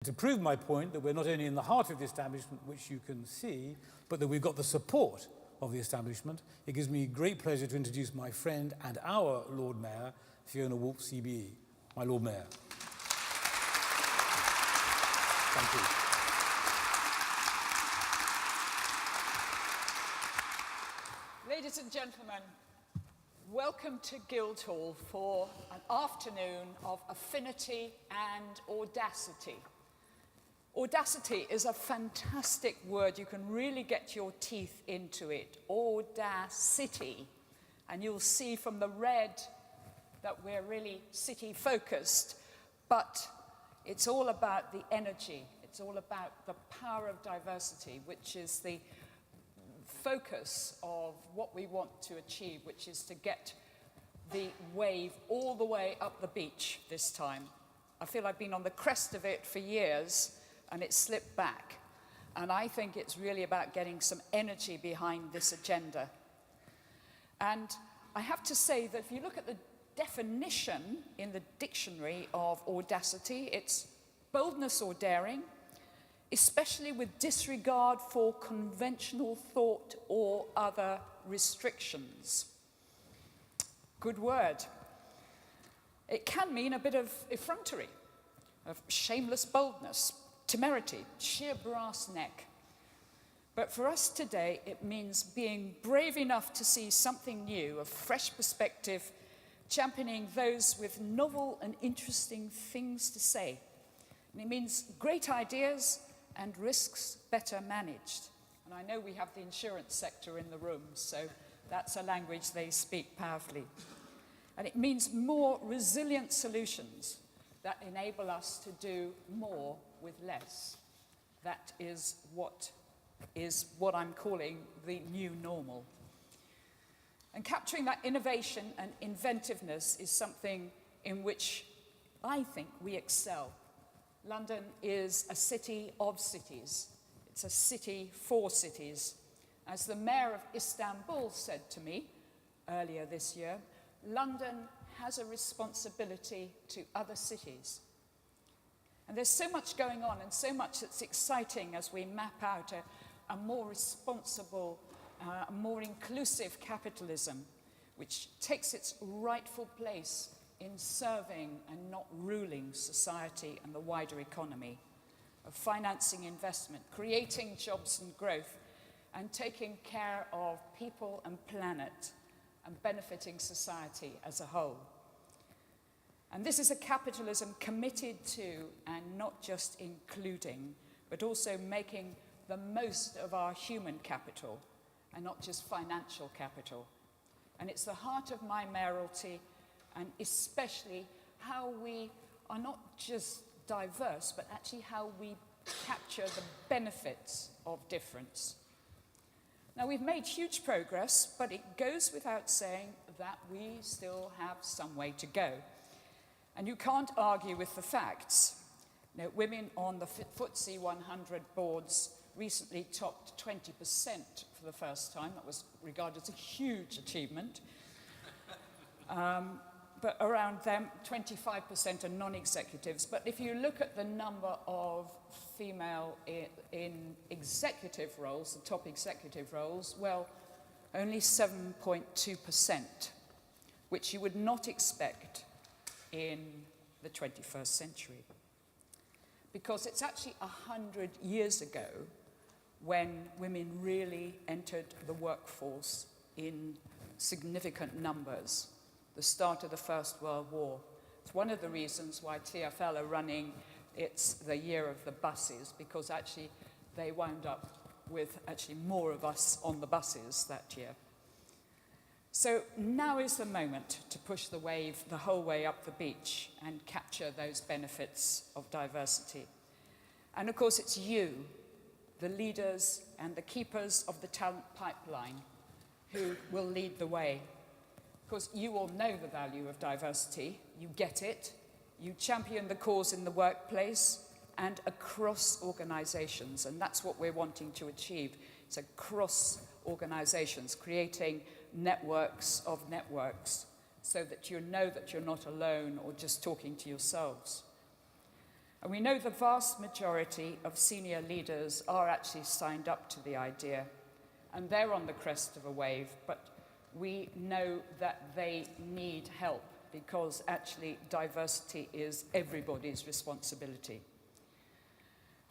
To prove my point that we're not only in the heart of the establishment, which you can see, but that we've got the support of the establishment, it gives me great pleasure to introduce my friend and our Lord Mayor, Fiona Woolf, CBE. My Lord Mayor. Thank you. Ladies and gentlemen, welcome to Guildhall for an afternoon of affinity and audacity. Audacity is a fantastic word. You can really get your teeth into it. Audacity. And you'll see from the red that we're really city-focused. But it's all about the energy. It's all about the power of diversity, which is the focus of what we want to achieve, which is to get the wave all the way up the beach this time. I feel I've been on the crest of it for years, and it slipped back. And I think it's really about getting some energy behind this agenda. And I have to say that if you look at the definition in the dictionary of audacity, it's boldness or daring, especially with disregard for conventional thought or other restrictions. Good word. It can mean a bit of effrontery, of shameless boldness, temerity, sheer brass neck. But for us today, it means being brave enough to see something new, a fresh perspective, championing those with novel and interesting things to say. And it means great ideas and risks better managed. And I know we have the insurance sector in the room, so that's a language they speak powerfully. And it means more resilient solutions that enable us to do more with less. That is what I'm calling the new normal. And capturing that innovation and inventiveness is something in which I think we excel. London is a city of cities. It's a city for cities. As the mayor of Istanbul said to me earlier this year, London has a responsibility to other cities. And there's so much going on and so much that's exciting as we map out a more responsible, more inclusive capitalism, which takes its rightful place in serving and not ruling society and the wider economy, of financing investment, creating jobs and growth, and taking care of people and planet, and benefiting society as a whole. And this is a capitalism committed to, and not just including, but also making the most of our human capital, and not just financial capital. And it's the heart of my mayoralty, and especially how we are not just diverse, but actually how we capture the benefits of difference. Now, we've made huge progress, but it goes without saying that we still have some way to go. And you can't argue with the facts. You know, women on the FTSE 100 boards recently topped 20% for the first time. That was regarded as a huge achievement. But around them, 25% are non-executives. But if you look at the number of female in executive roles, the top executive roles, well, only 7.2%, which you would not expect in the 21st century. Because it's actually 100 years ago when women really entered the workforce in significant numbers, the start of the First World War. It's one of the reasons why TfL are running the year of the buses, because actually they wound up with actually more of us on the buses that year. So now is the moment to push the wave the whole way up the beach and capture those benefits of diversity. And of course it's you, the leaders and the keepers of the talent pipeline, who will lead the way. Because you all know the value of diversity, you get it, you champion the cause in the workplace and across organizations, and that's what we're wanting to achieve. It's across organizations, creating networks of networks, so that you know that you're not alone or just talking to yourselves. And we know the vast majority of senior leaders are actually signed up to the idea, and they're on the crest of a wave, but we know that they need help because actually diversity is everybody's responsibility.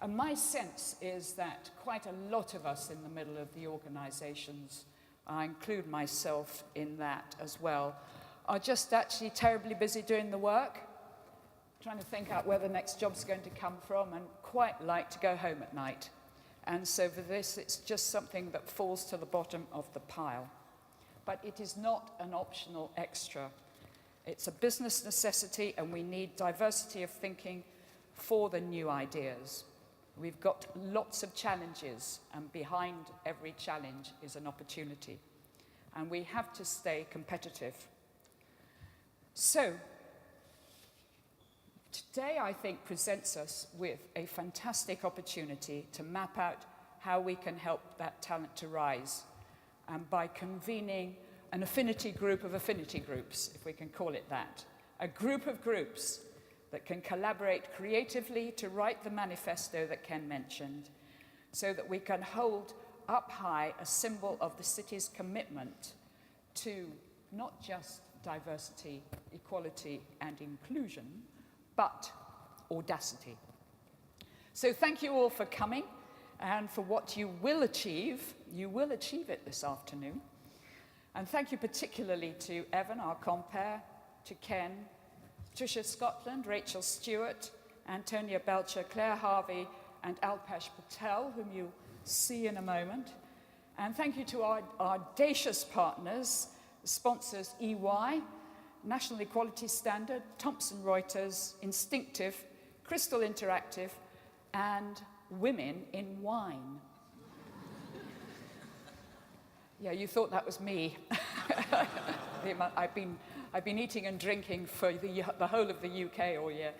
And my sense is that quite a lot of us in the middle of the organisations, I include myself in that as well, are just actually terribly busy doing the work, trying to think out where the next job's going to come from, and quite like to go home at night. And so for this, it's just something that falls to the bottom of the pile. But it is not an optional extra. It's a business necessity, and we need diversity of thinking for the new ideas. We've got lots of challenges, and behind every challenge is an opportunity. And we have to stay competitive. So, today, I think, presents us with a fantastic opportunity to map out how we can help that talent to rise, and by convening an affinity group of affinity groups, if we can call it that, a group of groups that can collaborate creatively to write the manifesto that Ken mentioned, so that we can hold up high a symbol of the city's commitment to not just diversity, equality, and inclusion, but audacity. So thank you all for coming and for what you will achieve. You will achieve it this afternoon. And thank you particularly to Evan, our compere, to Ken, Tricia Scotland, Rachel Stewart, Antonia Belcher, Claire Harvey, and Alpesh Patel, whom you'll see in a moment. And thank you to our audacious partners, sponsors EY, National Equality Standard, Thomson Reuters, Instinctive, Crystal Interactive, and Women in Wine. Yeah, you thought that was me. I've been eating and drinking for the whole of the UK all year.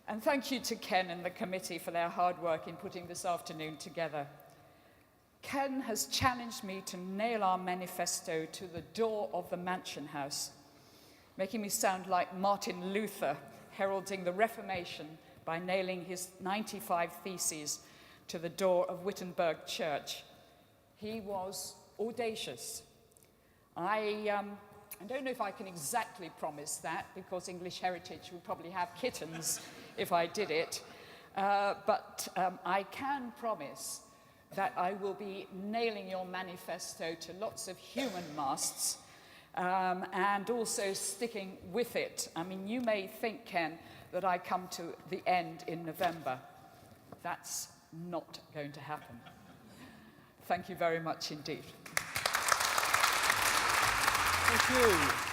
And thank you to Ken and the committee for their hard work in putting this afternoon together. Ken has challenged me to nail our manifesto to the door of the Mansion House, making me sound like Martin Luther heralding the Reformation by nailing his 95 Theses to the door of Wittenberg Church. He was audacious. I don't know if I can exactly promise that, because English Heritage would probably have kittens if I did it. But I can promise that I will be nailing your manifesto to lots of human masts, and also sticking with it. I mean, you may think, Ken, that I come to the end in November. That's not going to happen. Thank you very much indeed. Thank you.